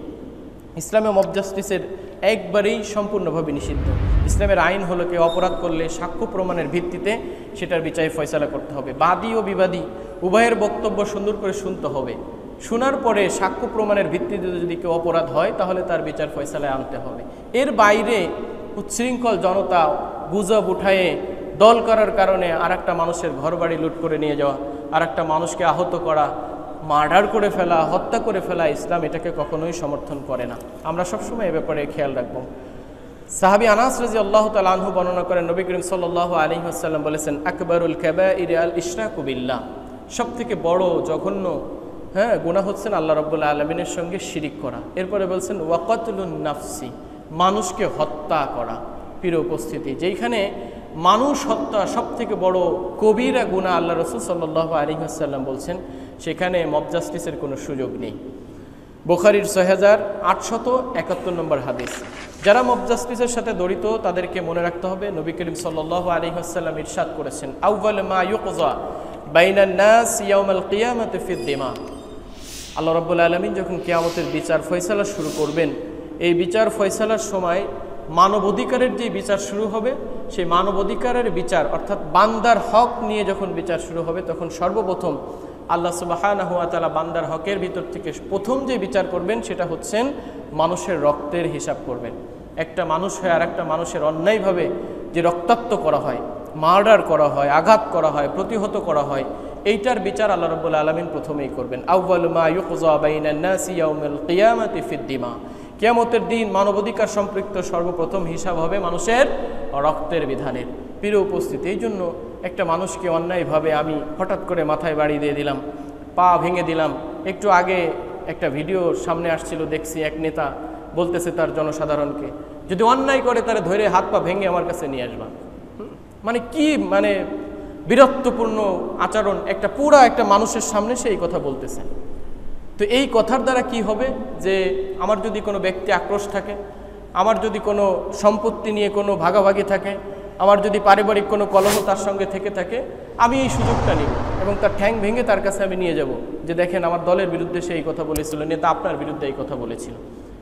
ইসলামে মব জাস্টিসের একবারেই সম্পূর্ণভাবে নিষিদ্ধ। ইসলামের আইন হলো কেউ অপরাধ করলে সাক্ষ্য প্রমাণের ভিত্তিতে সেটার বিচার ফয়সালা করতে হবে। বাদী ও বিবাদী উভয়ের বক্তব্য সুন্দর করে শুনতে হবে, শোনার পরে সাক্ষ্য প্রমাণের ভিত্তিতে যদি কেউ অপরাধ হয় তাহলে তার বিচার ফয়সালায় আনতে হবে। এর বাইরে উচ্ছৃঙ্খল জনতা গুজব উঠায়ে দল করার কারণে আর একটা মানুষের ঘরবাড়ি লুট করে নিয়ে যাওয়া, আর একটা মানুষকে আহত করা, মার্ডার করে ফেলা, হত্যা করে ফেলা, ইসলাম এটাকে কখনোই সমর্থন করে না। আমরা সবসময় এ ব্যাপারে খেয়াল রাখব। সাহাবী আনাস রাদিয়াল্লাহু তাআলা আনহু বর্ণনা করেন নবী করিম সাল্লাল্লাহু আলাইহি ওয়াসাল্লাম বলেছেন, আকবারুল কাবাইর আল ইশরাকু বিল্লাহ, সবথেকে বড় জঘন্য গুনাহ হচ্ছেন আল্লাহ রাব্বুল আলামিনের সঙ্গে শিরিক করা। এরপরে বলছেন ওয়া কাতলুন নাফসি, মানুষকে হত্যা করা। প্রিয় উপস্থিতি, যেখানে মানুষ হত্যা সবথেকে বড় কবিরা গুনাহ আল্লাহ রাসূল সাল্লাল্লাহু আলাইহি ওয়াসাল্লাম বলছেন, সেখানে মব জাস্টিসের কোনো সুযোগ নেই। বুখারীর ৬৮৭১ নম্বর হাদিস। যারা মব জাস্টিসের সাথে জড়িত তাদেরকে মনে রাখতে হবে নবী করিম সাল্লাল্লাহু আলাইহি ওয়াসাল্লাম ইরশাদ করেছেন, আউয়াল মা ইউকযা বাইনান নাস ইয়াউমাল কিয়ামাতি ফিদ দিমা। আল্লাহ রাব্বুল আলামিন যখন কিয়ামতের বিচার ফয়সালা শুরু করবেন, এই বিচার ফয়সালার সময় মানবাধিকারের যে বিচার শুরু হবে, সেই মানবাধিকারের বিচার অর্থাৎ বান্দার হক নিয়ে যখন বিচার শুরু হবে তখন সর্বপ্রথম আল্লাহ সুবহানাহু ওয়া তাআলা বান্দার হকের ভিতর থেকে প্রথম যে বিচার করবেন সেটা হচ্ছেন মানুষের রক্তের হিসাব করবেন। একটা মানুষ হয়ে আর একটা মানুষের অন্যায়ভাবে যে রক্তাক্ত করা হয়, মার্ডার করা হয়, আঘাত করা হয়, প্রতিহত করা হয়, এইটার বিচার আল্লাহ রাব্বুল আলামিন প্রথমেই করবেন। আউয়ালু মা ইউকযা বাইনান নাসি ইয়াউমাল কিয়ামাতি ফিদ দিমা, কিয়ামতের দিন মানবাধিকার সম্পৃক্ত সর্বপ্রথম হিসাব হবে মানুষের রক্তের বিধানের। প্রিয় উপস্থিতি, এই জন্য একটা মানুষকে অন্যায়ভাবে আমি হঠাৎ করে মাথায় বাড়ি দিয়ে দিলাম, পা ভেঙে দিলাম। একটু আগে একটা ভিডিও সামনে আসছিল, দেখছি এক নেতা বলতেছে তার জনসাধারণকে, যদি অন্যায় করে তারা ধরে হাত পা ভেঙে আমার কাছে নিয়ে আসবা। মানে কি, মানে বীরত্বপূর্ণ আচরণ, একটা পুরা একটা মানুষের সামনে সেই কথা বলতেছে। তো এই কথার দ্বারা কি হবে, যে আমার যদি কোনো ব্যক্তি আক্রোশ থাকে, আমার যদি কোনো সম্পত্তি নিয়ে কোনো ভাগাভাগি থাকে, আমার যদি পারিবারিক কোনো কলহ তার সঙ্গে থেকে থাকে, আমি এই সুযোগটা নিব এবং তার ঠ্যাং ভেঙে তার কাছে আমি নিয়ে যাব, যে দেখেন আমার দলের বিরুদ্ধে সে এই কথা বলেছিল, নেতা আপনার বিরুদ্ধে এই কথা বলেছিল।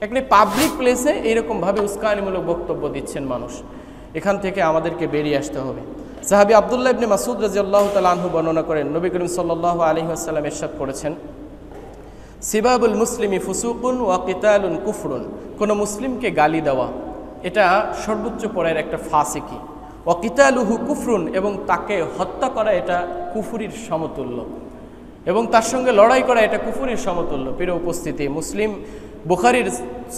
এখানে পাবলিক প্লেসে এইরকমভাবে উস্কানিমূলক বক্তব্য দিচ্ছেন মানুষ। এখান থেকে আমাদেরকে বেরিয়ে আসতে হবে। সাহাবী আব্দুল্লাহ ইবনে মাসউদ রাদিয়াল্লাহু তাআলা আনহু বর্ণনা করেন, নবী করিম সাল্লাল্লাহু আলাইহি ওয়াসাল্লাম ইরশাদ করেছেন, সিবাবুল মুসলিমি ফুসুকুন ওয়া কিতালুন কুফরুন, কোনো মুসলিমকে গালি দেওয়া এটা সর্বোচ্চ পর্যায়ের একটা ফাসিকি। ওয়া কিতালুহু কুফরুন, এবং তাকে হত্যা করা এটা কুফরির সমতুল্য, এবং তার সঙ্গে লড়াই করা এটা কুফরির সমতুল্য। প্রিয় উপস্থিতি, মুসলিম বুখারীর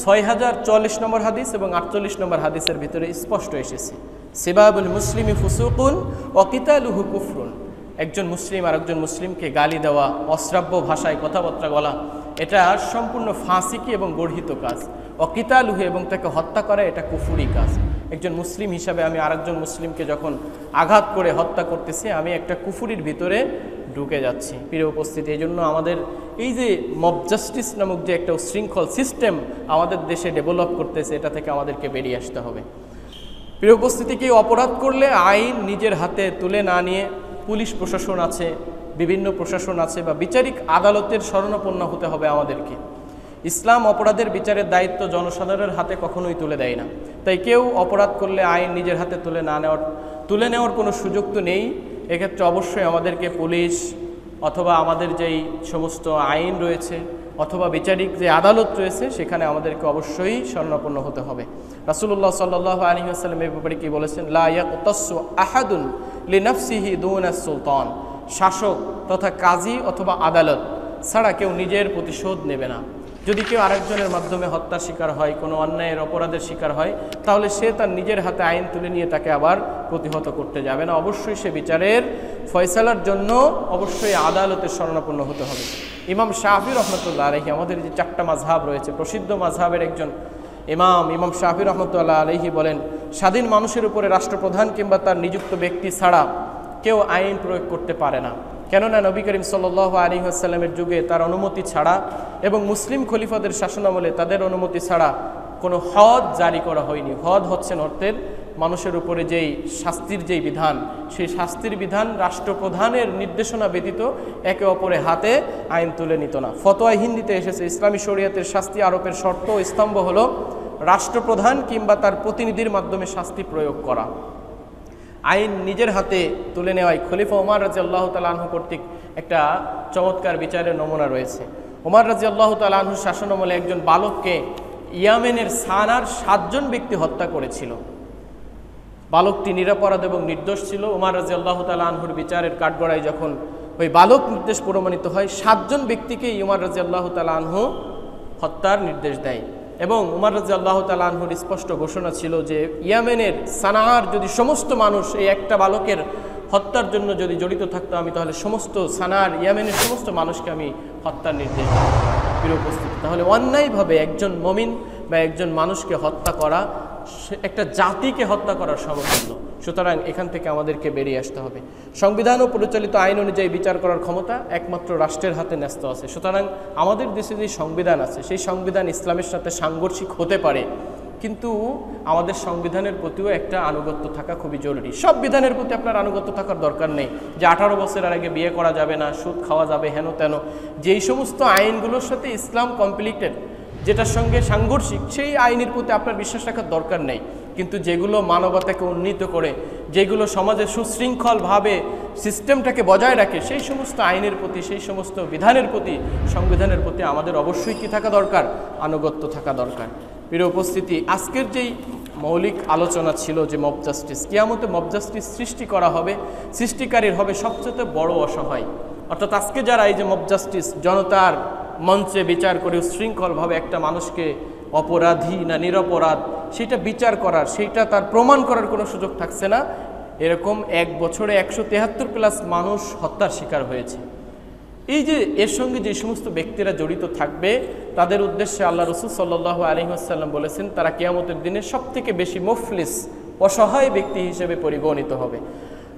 6044 নম্বর হাদিস এবং 48 নম্বর হাদিসের ভিতরে স্পষ্ট এসেছে, সিবাবুল মুসলিমি ফুসুকুন ওয়া কিতালুহু কুফরুন, একজন মুসলিম আর একজন মুসলিমকে গালি দেওয়া, অশ্রাব্য ভাষায় কথাবার্তা বলা, এটা সম্পূর্ণ ফাঁসিকি এবং গর্হিত কাজ। অকিতালুহু, এবং তাকে হত্যা করা এটা কুফুরি কাজ। একজন মুসলিম হিসাবে আমি আরেকজন মুসলিমকে যখন আঘাত করে হত্যা করতেছি, আমি একটা কুফুরির ভিতরে ঢুকে যাচ্ছি। প্রিয় উপস্থিতি, এই জন্য আমাদের এই যে মব জাস্টিস নামক যে একটা উশৃঙ্খল সিস্টেম আমাদের দেশে ডেভেলপ করতেছে, এটা থেকে আমাদেরকে বেরিয়ে আসতে হবে। প্রিয় উপস্থিতি, কেউ অপরাধ করলে আইন নিজের হাতে তুলে না নিয়ে পুলিশ প্রশাসন আছে, বিভিন্ন প্রশাসন আছে, বা বিচারিক আদালতের শরণাপন্ন হতে হবে আমাদেরকে। ইসলাম অপরাধের বিচারের দায়িত্ব জনসাধারণের হাতে কখনোই তুলে দেয় না। তাই কেউ অপরাধ করলে আইন নিজের হাতে তুলে নেওয়ার কোনো সুযোগ তো নেই। এক্ষেত্রে অবশ্যই আমাদেরকে পুলিশ অথবা আমাদের যেই সমস্ত আইন রয়েছে অথবা বিচারিক যে আদালত রয়েছে সেখানে আমাদেরকে অবশ্যই শরণাপন্ন হতে হবে। রাসূলুল্লাহ সাল্লাল্লাহু আলাইহি ওয়াসাল্লাম এই ব্যাপারে কি বলেছেন, লা ইয়াকতাসু আহাদুন লিনাফসিহি দুনাস সুলতান, শাসক তথা কাজী অথবা আদালত ছাড়া কেউ নিজের প্রতিশোধ নেবে না। যদি কেউ আরেকজনের মাধ্যমে হত্যার শিকার হয়, কোনো অন্যায়ের অপরাধের শিকার হয়, তাহলে সে তার নিজের হাতে আইন তুলে নিয়ে তাকে আবার প্রতিহত করতে যাবে না। অবশ্যই সে বিচারের ফয়সালার জন্য অবশ্যই আদালতের শরণাপন্ন হতে হবে। ইমাম শাফি রহমতুল্লাহ আলাইহি, আমাদের যে 4টা মাযহাব রয়েছে, প্রসিদ্ধ মাযহাবের একজন ইমাম শাফি রহমতুল্লাহ আলাইহি বলেন, স্বাধীন মানুষের উপরে রাষ্ট্রপ্রধান কিংবা তার নিযুক্ত ব্যক্তি ছাড়া কেউ আইন প্রয়োগ করতে পারে না। কেননা নবী করিম সাল্লাল্লাহু আলাইহি ওয়াসাল্লামের যুগে তার অনুমতি ছাড়া এবং মুসলিম খলিফাদের শাসনামলে তাদের অনুমতি ছাড়া কোনো হদ জারি করা হয়নি। হদ হচ্ছেন অর্থের মানুষের উপরে যেই শাস্তির যেই বিধান, সেই শাস্তির বিধান রাষ্ট্রপ্রধানের নির্দেশনা ব্যতীত একে অপরের হাতে আইন তুলে নিত না। ফতোয়া হিন্দিতে এসেছে, ইসলামী শরিয়াতের শাস্তি আরোপের শর্ত ও স্তম্ভ হলো রাষ্ট্রপ্রধান কিংবা তার প্রতিনিধির মাধ্যমে শাস্তি প্রয়োগ করা। আইন নিজের হাতে তুলে নেওয়ায় খলিফা ওমর রাদিয়াল্লাহু তাআলা আনহু কর্তৃক একটা চমৎকার বিচারের নমুনা রয়েছে। ওমর রাদিয়াল্লাহু তাআলা আনহুর শাসনামলে একজন বালককে ইয়ামেনের সানার 7 জন ব্যক্তি হত্যা করেছিল। বালকটি নিরপরাধ এবং নির্দোষ ছিল। ওমর রাদিয়াল্লাহু তাআলা আনহুর বিচারের কাঠগড়ায় যখন ওই বালক নির্দেশ প্রমাণিত হয়, 7 জন ব্যক্তিকে ওমর রাদিয়াল্লাহু তাআলা আনহু হত্যার নির্দেশ দেয়। এবং ওমর রাদিয়াল্লাহু তাআলা আনহুর স্পষ্ট ঘোষণা ছিল যে ইয়ামেনের সানার যদি সমস্ত মানুষ এই একটা বালকের হত্যার জন্য যদি জড়িত থাকতো, আমি তাহলে সমস্ত সানার ইয়ামেনের সমস্ত মানুষকে আমি হত্যার নির্দেশ দিই। প্রিয় উপস্থিতি, তাহলে অন্যায়ভাবে একজন মুমিন বা একজন মানুষকে হত্যা করা একটা জাতিকে হত্যা করার সমতুল্য। সুতরাং এখান থেকে আমাদেরকে বেরিয়ে আসতে হবে। সংবিধান ও পরিচালিত আইন অনুযায়ী বিচার করার ক্ষমতা একমাত্র রাষ্ট্রের হাতে ন্যস্ত আছে। সুতরাং আমাদের দেশে যে সংবিধান আছে সেই সংবিধান ইসলামের সাথে সাংঘর্ষিক হতে পারে, কিন্তু আমাদের সংবিধানের প্রতিও একটা আনুগত্য থাকা খুবই জরুরি। সব বিধানের প্রতি আপনার আনুগত্য থাকার দরকার নেই যে 18 বছরের আগে বিয়ে করা যাবে না, সুদ খাওয়া যাবে, হেন তেন, যেই সমস্ত আইনগুলোর সাথে ইসলাম কমপ্লিটেড, যেটার সঙ্গে সাংঘর্ষিক, সেই আইনের প্রতি আপনার বিশ্বাস রাখার দরকার নেই। কিন্তু যেগুলো মানবতাকে উন্নীত করে, যেগুলো সমাজে সুশৃঙ্খলভাবে সিস্টেমটাকে বজায় রাখে, সেই সমস্ত আইনের প্রতি, সেই সমস্ত বিধানের প্রতি, সংবিধানের প্রতি আমাদের অবশ্যই কি থাকা দরকার? আনুগত্য থাকা দরকার। প্রিয় উপস্থিতি, আজকের যেই মৌলিক আলোচনা ছিল যে মব জাস্টিস, কিয়ামতে মব জাস্টিস সৃষ্টি করা হবে, সৃষ্টিকারীর হবে সবচেয়ে বড় অসহায়। অর্থাৎ আজকে যারা এই যে মব জাস্টিস জনতার মঞ্চে বিচার করে উশৃঙ্খলভাবে একটা মানুষকে অপরাধী না নিরপরাধ সেটা বিচার করার, সেইটা তার প্রমাণ করার কোনো সুযোগ থাকছে না, এরকম এক বছরে 173+ মানুষ হত্যার শিকার হয়েছে। এই যে এর সঙ্গে যে সমস্ত ব্যক্তিরা জড়িত থাকবে তাদের উদ্দেশ্যে আল্লাহ রসুল সাল্লাল্লাহু আলাইহি ওয়াসাল্লাম বলেছেন তারা কিয়ামতের দিনে সবথেকে বেশি মুফলিস অসহায় ব্যক্তি হিসেবে পরিগণিত হবে।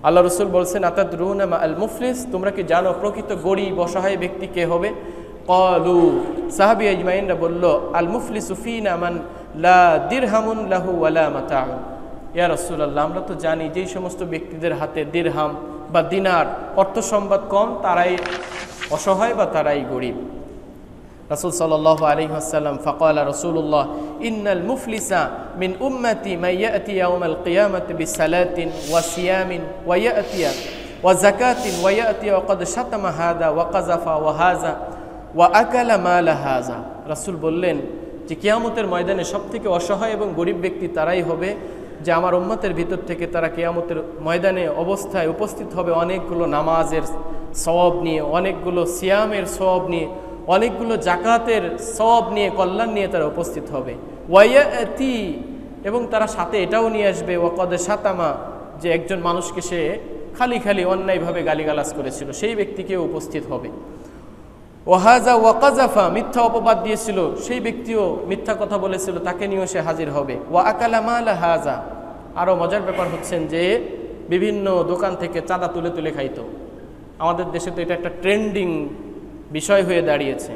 আল্লাহ রসুল বলছেন আতাদরুনা মা আল মুফলিস, তোমরা কি জানো প্রকৃত গরিব অসহায় ব্যক্তি কে হবে? ক্বালু, সাহাবী আজমাইনরা বলল, আল মুফলিসু ফিনা মান লা দিরহামুন লাহু ওয়ালা মাতাউন। ইয়া রাসূলুল্লাহ, আমরা তো জানি যেই সমস্ত ব্যক্তিদের হাতে দিরহাম বা দিনার অর্থ সম্পদ কম তারাই অসহায় বা তারাই গরিব। রাসূল সাল্লাল্লাহু আলাইহি ওয়াসাল্লাম ফাকালা রাসূলুল্লাহ ইন্নাল মুফলিসা মিন উম্মতি মান ইয়াতি ইয়াউমাল কিয়ামাতি বিসালাতিন ওয়া সিয়ামিন ওয়া ইয়াতিয়া ওয়া যাকাতিন ওয়া ইয়াতিয়া ওয়া ক্বাদ শাতামা হাযা ওয়া কাযাফা ওয়া হাযা ওয়া আকালা মাল হাযা। রাসূল বললেন যে কিয়ামতের ময়দানে সবথেকে অসহায় এবং গরিব ব্যক্তি তারাই হবে যে আমার উম্মতের ভিতর থেকে তারা কিয়ামতের ময়দানে অবস্থায় উপস্থিত হবে অনেকগুলো নামাজের সওয়াব নিয়ে, অনেকগুলো সিয়ামের সওয়াব নিয়ে, অনেকগুলো জাকাতের সওয়াব নিয়ে, কল্যাণ নিয়ে তারা উপস্থিত হবে। ওয়ায়াতি, এবং তারা সাথে এটাও নিয়ে আসবে ওয়াকাদ শাতামা, যে একজন মানুষকে সে খালি খালি অন্যায়ভাবে গালিগালাজ করেছিল সেই ব্যক্তিকেও উপস্থিত হবে। ওয়াহাজা ওয়াকাজাফা, মিথ্যা অপবাদ দিয়েছিল সেই ব্যক্তিও মিথ্যা কথা বলেছিল তাকে নিয়েও সে হাজির হবে। ওয়া আকালা মাল হাজা, আরও মজার ব্যাপার হচ্ছেন যে বিভিন্ন দোকান থেকে চাঁদা তুলে তুলে খাইতো। আমাদের দেশে তো এটা একটা ট্রেন্ডিং বিষয় হয়ে দাঁড়িয়েছে।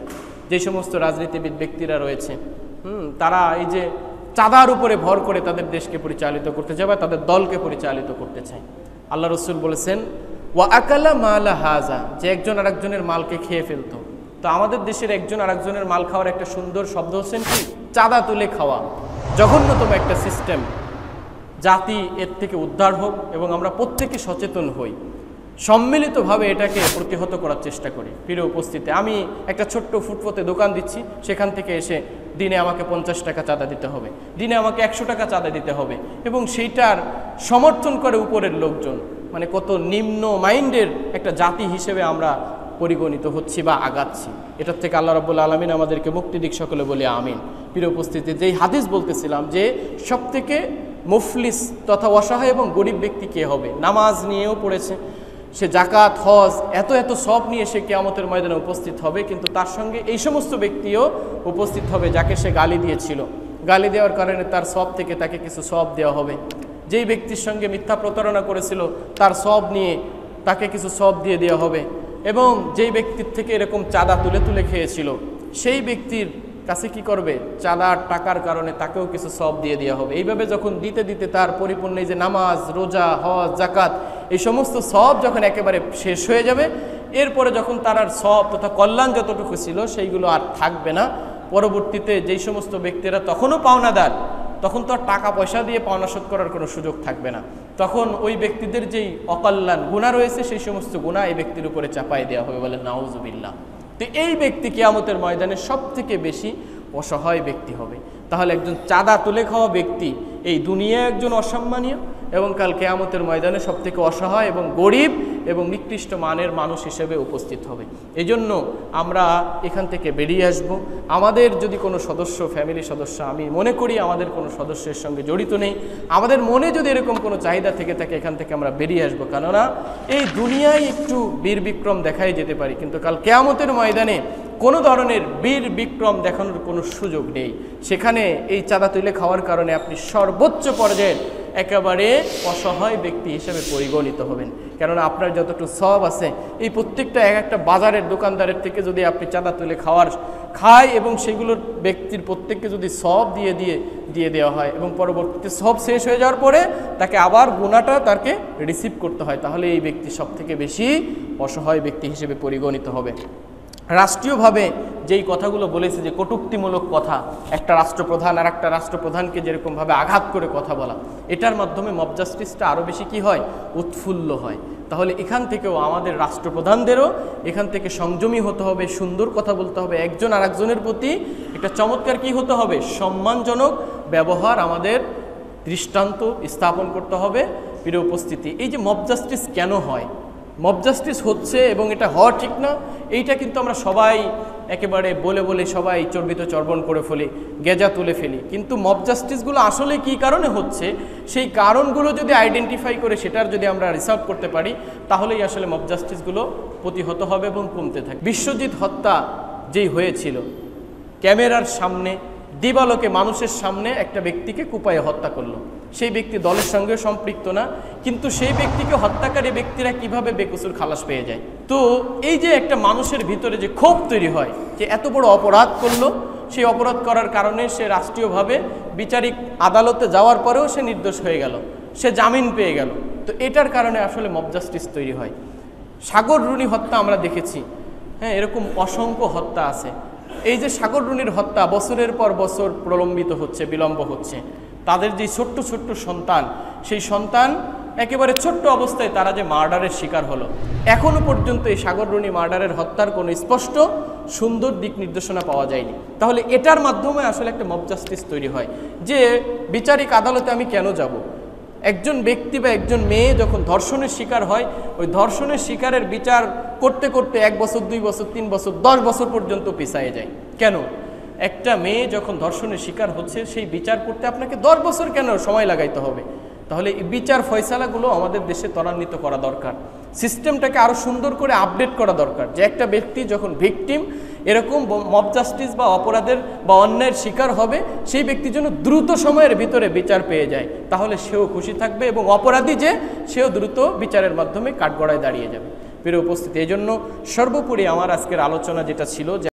যে সমস্ত রাজনীতিবিদ ব্যক্তিরা রয়েছে তারা এই যে চাঁদার উপরে ভর করে তাদের দেশকে পরিচালিত করতে চায় বা তাদের দলকে পরিচালিত করতে চায়। আল্লাহ রসুল বলেছেন ওয়া আকালা মাল হাজা, যে একজন আরেকজনের মালকে খেয়ে ফেলতো। তো আমাদের দেশের একজন আরেকজনের মাল খাওয়ার একটা সুন্দর শব্দ হচ্ছেন কি? চাঁদা তুলে খাওয়া। জঘন্যতম একটা সিস্টেম। জাতি এর থেকে উদ্ধার হোক এবং আমরা প্রত্যেকে সচেতন হই, সম্মিলিতভাবে এটাকে প্রতিহত করার চেষ্টা করি। প্রিয় উপস্থিতি, আমি একটা ছোট্ট ফুটপথে দোকান দিচ্ছি, সেখান থেকে এসে দিনে আমাকে 50 টাকা চাঁদা দিতে হবে, দিনে আমাকে 100 টাকা চাঁদা দিতে হবে, এবং সেইটার সমর্থন করে উপরের লোকজন। মানে কত নিম্ন মাইন্ডের একটা জাতি হিসেবে আমরা পরিগণিত হচ্ছি বা আগাচ্ছি। এটার থেকে আল্লাহ রাব্বুল আলামিন আমাদেরকে মুক্তি দিক, সকলে বলি আমিন। প্রিয় উপস্থিতি, যেই হাদিস বলতেছিলাম যে সবথেকে মুফলিস তথা অসহায় এবং গরিব ব্যক্তি কে হবে, নামাজ নিয়েও পড়েছে, সে জাকাত হজ এত এত সব নিয়ে সে কিয়ামতের ময়দানে উপস্থিত হবে, কিন্তু তার সঙ্গে এই সমস্ত ব্যক্তিও উপস্থিত হবে যাকে সে গালি দিয়েছিল। গালি দেওয়ার কারণে তার সব থেকে তাকে কিছু সব দেওয়া হবে। যেই ব্যক্তির সঙ্গে মিথ্যা প্রতারণা করেছিল তার সব নিয়ে তাকে কিছু সব দিয়ে দেওয়া হবে, এবং যেই ব্যক্তির থেকে এরকম চাঁদা তুলে তুলে খেয়েছিল সেই ব্যক্তির কাছে কি করবে, চাঁদার টাকার কারণে তাকেও কিছু সব দিয়ে দেওয়া হবে। এইভাবে যখন দিতে দিতে তার পরিপূর্ণ এই যে নামাজ, রোজা, হজ, জাকাত এই সমস্ত সব যখন একেবারে শেষ হয়ে যাবে, এরপরে যখন তার আর সব তথা কল্যাণ যতটুকু ছিল সেইগুলো আর থাকবে না। পরবর্তীতে যেই সমস্ত ব্যক্তিরা তখনও পাওনাদার, তখন তো আর টাকা পয়সা দিয়ে পাওনা শোধ করার কোনো সুযোগ থাকবে না। তখন ওই ব্যক্তিদের যেই অকল্যাণ গুনাহ রয়েছে সেই সমস্ত গুনাহ এই ব্যক্তির উপরে চাপাই দেওয়া হবে, বলে নাউজুবিল্লাহ। তো এই ব্যক্তি কিয়ামতের ময়দানে সব থেকে বেশি অসহায় ব্যক্তি হবে। তাহলে একজন চাঁদা তুলে খাওয়া ব্যক্তি এই দুনিয়ায় একজন অসম্মানীয়, এবং কাল কিয়ামতের ময়দানে সব থেকে অসহায় এবং গরিব এবং নিকৃষ্ট মানের মানুষ হিসেবে উপস্থিত হবে। এই জন্য আমরা এখান থেকে বেরিয়ে আসব। আমাদের যদি কোনো সদস্য, ফ্যামিলি সদস্য, আমি মনে করি আমাদের কোনো সদস্যের সঙ্গে জড়িত নেই, আমাদের মনে যদি এরকম কোনো চাহিদা থেকে থাকে এখান থেকে আমরা বেরিয়ে আসবো। কেননা এই দুনিয়ায় একটু বীর বিক্রম দেখাই যেতে পারি, কিন্তু কাল কিয়ামতের ময়দানে কোনো ধরনের বীর বিক্রম দেখানোর কোনো সুযোগ নেই। সেখানে এই চাঁদা তুলে খাওয়ার কারণে আপনি সর্বোচ্চ পর্যায়ের একেবারে অসহায় ব্যক্তি হিসেবে পরিগণিত হবেন। কেননা আপনার যতটুকু সব আছে এই প্রত্যেকটা এক একটা বাজারের দোকানদারের থেকে যদি আপনি চাঁদা তুলে খায় এবং সেগুলোর ব্যক্তির প্রত্যেককে যদি সব দিয়ে দেওয়া হয় এবং পরবর্তীতে সব শেষ হয়ে যাওয়ার পরে তাকে আবার গুনাহটা তাকে রিসিভ করতে হয়, তাহলে এই ব্যক্তি সব থেকে বেশি অসহায় ব্যক্তি হিসেবে পরিগণিত হবে। রাষ্ট্রীয়ভাবে যেই কথাগুলো বলেছে যে কটূক্তিমূলক কথা, একটা রাষ্ট্রপ্রধান আর একটা রাষ্ট্রপ্রধানকে যেরকমভাবে আঘাত করে কথা বলা, এটার মাধ্যমে মব জাস্টিসটা আরও বেশি কি হয়, উৎফুল্ল হয়। তাহলে এখান থেকেও আমাদের রাষ্ট্রপ্রধানদেরও এখান থেকে সংযমী হতে হবে, সুন্দর কথা বলতে হবে, একজন আরেকজনের প্রতি একটা চমৎকার কি হতে হবে, সম্মানজনক ব্যবহার আমাদের দৃষ্টান্ত স্থাপন করতে হবে। প্রিয় উপস্থিতি, এই যে মব জাস্টিস কেন হয়, মব জাস্টিস হচ্ছে এবং এটা হওয়া ঠিক না, এইটা কিন্তু আমরা সবাই একেবারে বলে বলে সবাই চর্বিত চর্বণ করে ফেলি, গেজা তুলে ফেলি। কিন্তু মব জাস্টিসগুলো আসলে কী কারণে হচ্ছে, সেই কারণগুলো যদি আইডেন্টিফাই করে সেটার যদি আমরা রিসলভ করতে পারি, তাহলেই আসলে মব জাস্টিসগুলো প্রতিহত হবে এবং কমতে থাকে। বিশ্বজিৎ হত্যা যেই হয়েছিল, ক্যামেরার সামনে দিবালোকে মানুষের সামনে একটা ব্যক্তিকে কুপায়ে হত্যা করলো। সেই ব্যক্তি দলের সঙ্গে সম্পৃক্ত না, কিন্তু সেই ব্যক্তিকে হত্যাকারী ব্যক্তিরা কিভাবে বেকসুর খালাস পেয়ে যায়। তো এই যে একটা মানুষের ভিতরে যে ক্ষোভ তৈরি হয় যে এত বড় অপরাধ করলো, সেই অপরাধ করার কারণে সে রাষ্ট্রীয়ভাবে বিচারিক আদালতে যাওয়ার পরেও সে নির্দোষ হয়ে গেল, সে জামিন পেয়ে গেল। তো এটার কারণে আসলে মব জাস্টিস তৈরি হয়। সাগর রুনি হত্যা আমরা দেখেছি, হ্যাঁ, এরকম অসংখ্য হত্যা আছে। এই যে সাগর রুনির হত্যা বছরের পর বছর প্রলম্বিত হচ্ছে, বিলম্ব হচ্ছে। তাদের যে ছোট্ট ছোট্ট সন্তান, সেই সন্তান একেবারে ছোট্ট অবস্থায় তারা যে মার্ডারের শিকার হলো, এখনও পর্যন্ত এই সাগর রুনি মার্ডারের হত্যার কোনো স্পষ্ট সুন্দর দিক নির্দেশনা পাওয়া যায়নি। তাহলে এটার মাধ্যমে আসলে একটা মব জাস্টিস তৈরি হয় যে বিচারিক আদালতে আমি কেন যাব। একজন ব্যক্তি বা একজন মেয়ে যখন ধর্ষণের শিকার হয়, ওই ধর্ষণের শিকারের বিচার করতে করতে 1 বছর 2 বছর 3 বছর 10 বছর পর্যন্ত পিছায়ে যায়। কেন? একটা মেয়ে যখন ধর্ষণের শিকার হচ্ছে, সেই বিচার করতে আপনাকে 10 বছর কেন সময় লাগাইতে হবে? তাহলে এই বিচার ফয়সালাগুলো আমাদের দেশে ত্বরান্বিত করা দরকার। সিস্টেমটাকে আরও সুন্দর করে আপডেট করা দরকার, যে একটা ব্যক্তি যখন ভিকটিম এরকম মব জাস্টিস বা অপরাধের বা অন্যায়ের শিকার হবে, সেই ব্যক্তি যেন দ্রুত সময়ের ভিতরে বিচার পেয়ে যায়, তাহলে সেও খুশি থাকবে এবং অপরাধী যে সেও দ্রুত বিচারের মাধ্যমে কাঠগড়ায় দাঁড়িয়ে যাবে। প্রিয় উপস্থিতি, এই জন্য সর্বোপরি আমার আজকের আলোচনা যেটা ছিল যে